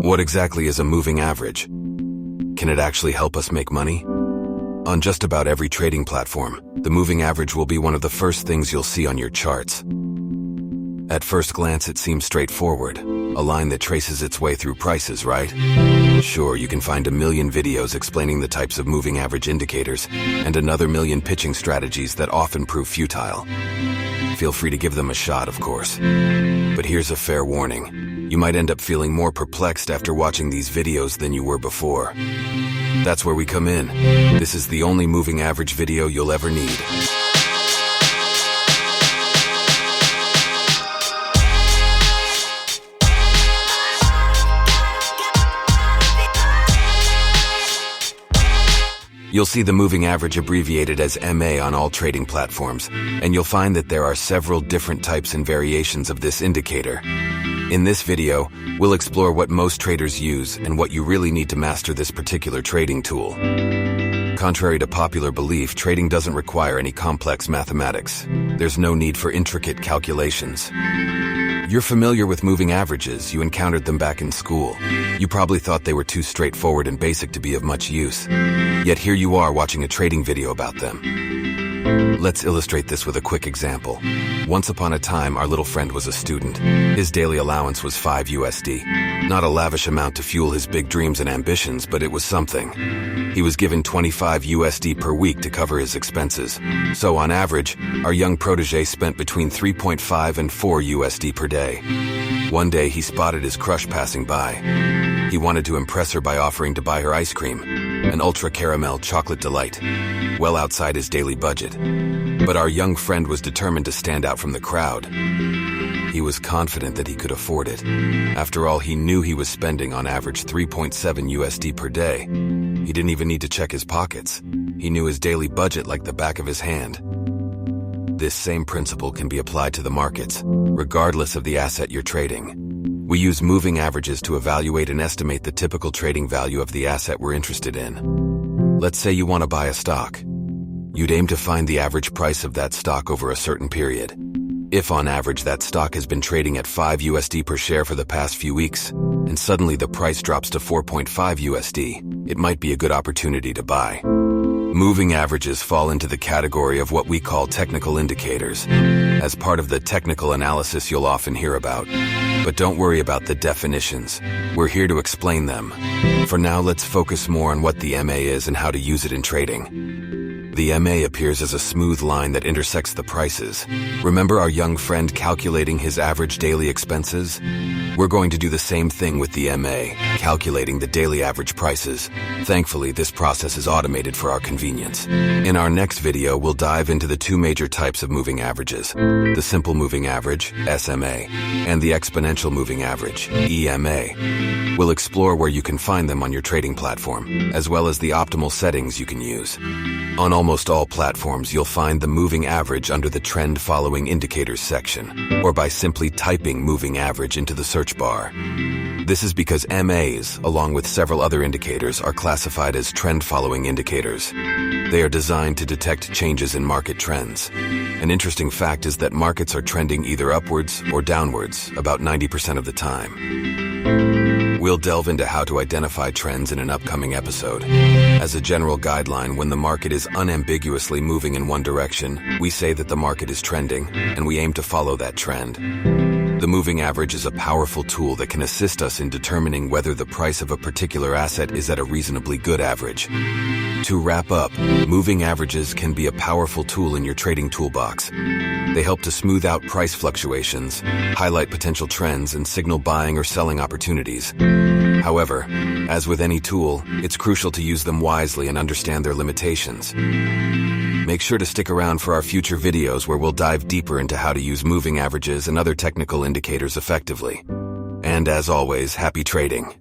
What exactly is a moving average? Can it actually help us make money? On just about every trading platform, the moving average will be one of the first things you'll see on your charts. At first glance, it seems straightforward, a line that traces its way through prices, right? Sure, you can find a million videos explaining the types of moving average indicators, and another million pitching strategies that often prove futile. Feel free to give them a shot, of course. But here's a fair warning. You might end up feeling more perplexed after watching these videos than you were before. That's where we come in. This is the only moving average video you'll ever need. You'll see the moving average abbreviated as MA on all trading platforms, and you'll find that there are several different types and variations of this indicator. In this video, we'll explore what most traders use and what you really need to master this particular trading tool. Contrary to popular belief, trading doesn't require any complex mathematics. There's no need for intricate calculations. You're familiar with moving averages. You encountered them back in school. You probably thought they were too straightforward and basic to be of much use. Yet here you are watching a trading video about them. Let's illustrate this with a quick example. Once upon a time, our little friend was a student. His daily allowance was $5 USD. Not a lavish amount to fuel his big dreams and ambitions, but it was something. He was given $25 USD per week to cover his expenses. So on average, our young protege spent between 3.5 and 4 USD per day. One day, he spotted his crush passing by. He wanted to impress her by offering to buy her ice cream, an ultra caramel chocolate delight, well outside his daily budget. But our young friend was determined to stand out from the crowd. He was confident that he could afford it. After all, he knew he was spending on average 3.7 USD per day. He didn't even need to check his pockets. He knew his daily budget like the back of his hand. This same principle can be applied to the markets, regardless of the asset you're trading. We use moving averages to evaluate and estimate the typical trading value of the asset we're interested in. Let's say you want to buy a stock. You'd aim to find the average price of that stock over a certain period. If on average that stock has been trading at 5 USD per share for the past few weeks, and suddenly the price drops to 4.5 USD, it might be a good opportunity to buy. Moving averages fall into the category of what we call technical indicators. As part of the technical analysis you'll often hear about. But don't worry about the definitions. We're here to explain them. For now, let's focus more on what the MA is and how to use it in trading. The MA appears as a smooth line that intersects the prices. Remember our young friend calculating his average daily expenses? We're going to do the same thing with the MA, calculating the daily average prices. Thankfully, this process is automated for our convenience. In our next video, we'll dive into the two major types of moving averages, the simple moving average, SMA, and the exponential moving average, EMA. We'll explore where you can find them on your trading platform, as well as the optimal settings you can use. On almost all platforms, you'll find the moving average under the trend following indicators section, or by simply typing moving average into the search bar. This is because MAs, along with several other indicators, are classified as trend following indicators. They are designed to detect changes in market trends. An interesting fact is that markets are trending either upwards or downwards about 90% of the time. We'll delve into how to identify trends in an upcoming episode. As a general guideline, when the market is unambiguously moving in one direction, we say that the market is trending, and we aim to follow that trend. The moving average is a powerful tool that can assist us in determining whether the price of a particular asset is at a reasonably good average. To wrap up, moving averages can be a powerful tool in your trading toolbox. They help to smooth out price fluctuations, highlight potential trends, and signal buying or selling opportunities. However, as with any tool, it's crucial to use them wisely and understand their limitations. Make sure to stick around for our future videos where we'll dive deeper into how to use moving averages and other technical indicators effectively. And as always, happy trading!